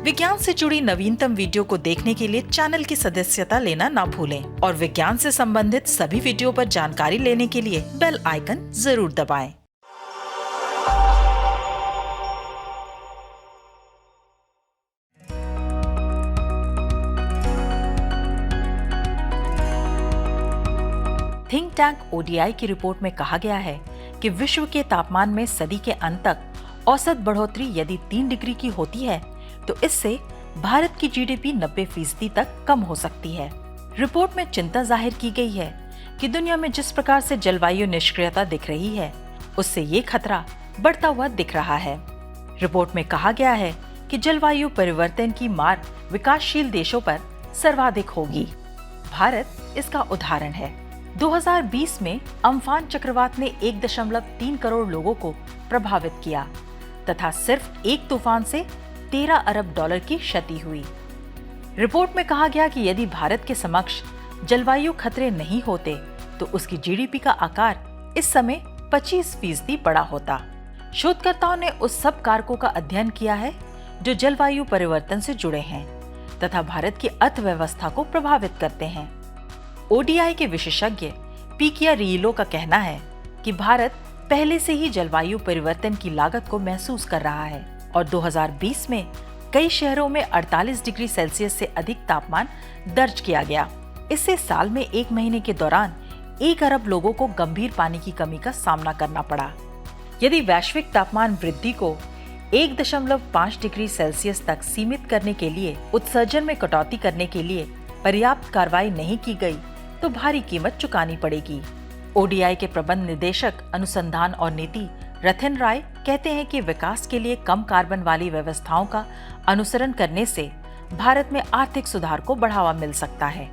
विज्ञान से जुड़ी नवीनतम वीडियो को देखने के लिए चैनल की सदस्यता लेना ना भूलें और विज्ञान से संबंधित सभी वीडियो पर जानकारी लेने के लिए बेल आइकन जरूर दबाएं। थिंक टैंक ओडीआई की रिपोर्ट में कहा गया है कि विश्व के तापमान में सदी के अंत तक औसत बढ़ोतरी यदि 3 डिग्री की होती है तो इससे भारत की जीडीपी 90% तक कम हो सकती है। रिपोर्ट में चिंता जाहिर की गई है कि दुनिया में जिस प्रकार से जलवायु निष्क्रियता दिख रही है उससे ये खतरा बढ़ता हुआ दिख रहा है। रिपोर्ट में कहा गया है कि जलवायु परिवर्तन की मार विकासशील देशों पर सर्वाधिक होगी। भारत इसका उदाहरण है। 2020 में अम्फान चक्रवात ने 1.3 करोड़ लोगों को प्रभावित किया तथा सिर्फ एक तूफान से 13 अरब डॉलर की क्षति हुई। रिपोर्ट में कहा गया कि यदि भारत के समक्ष जलवायु खतरे नहीं होते तो उसकी जीडीपी का आकार इस समय 25% बड़ा होता। शोधकर्ताओं ने उस सब कारकों का अध्ययन किया है जो जलवायु परिवर्तन से जुड़े हैं तथा भारत की अर्थव्यवस्था को प्रभावित करते हैं। ओडीआई के विशेषज्ञ पीकिया रियलो का कहना है कि भारत पहले से ही जलवायु परिवर्तन की लागत को महसूस कर रहा है और 2020 में कई शहरों में 48 डिग्री सेल्सियस से अधिक तापमान दर्ज किया गया। इससे साल में 1 महीने के दौरान 1 अरब लोगों को गंभीर पानी की कमी का सामना करना पड़ा। यदि वैश्विक तापमान वृद्धि को 1.5 डिग्री सेल्सियस तक सीमित करने के लिए उत्सर्जन में कटौती करने के लिए पर्याप्त कार्रवाई नहीं की गई तो भारी कीमत चुकानी पड़ेगी। ओडीआई के प्रबंध निदेशक अनुसंधान और नीति रथिन राय कहते हैं कि विकास के लिए कम कार्बन वाली व्यवस्थाओं का अनुसरण करने से भारत में आर्थिक सुधार को बढ़ावा मिल सकता है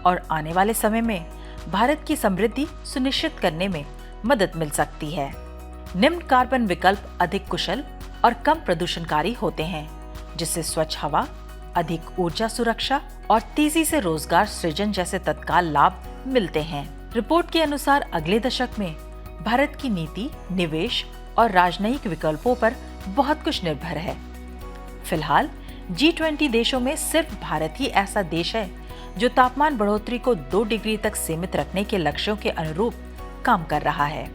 और आने वाले समय में भारत की समृद्धि सुनिश्चित करने में मदद मिल सकती है। निम्न कार्बन विकल्प अधिक कुशल और कम प्रदूषणकारी होते हैं, जिससे स्वच्छ हवा, अधिक ऊर्जा सुरक्षा और तेजी से रोजगार सृजन जैसे तत्काल लाभ मिलते हैं। रिपोर्ट के अनुसार अगले दशक में भारत की नीति, निवेश और राजनयिक विकल्पों पर बहुत कुछ निर्भर है। फिलहाल G20 देशों में सिर्फ भारत ही ऐसा देश है जो तापमान बढ़ोतरी को 2 डिग्री तक सीमित रखने के लक्ष्यों के अनुरूप काम कर रहा है।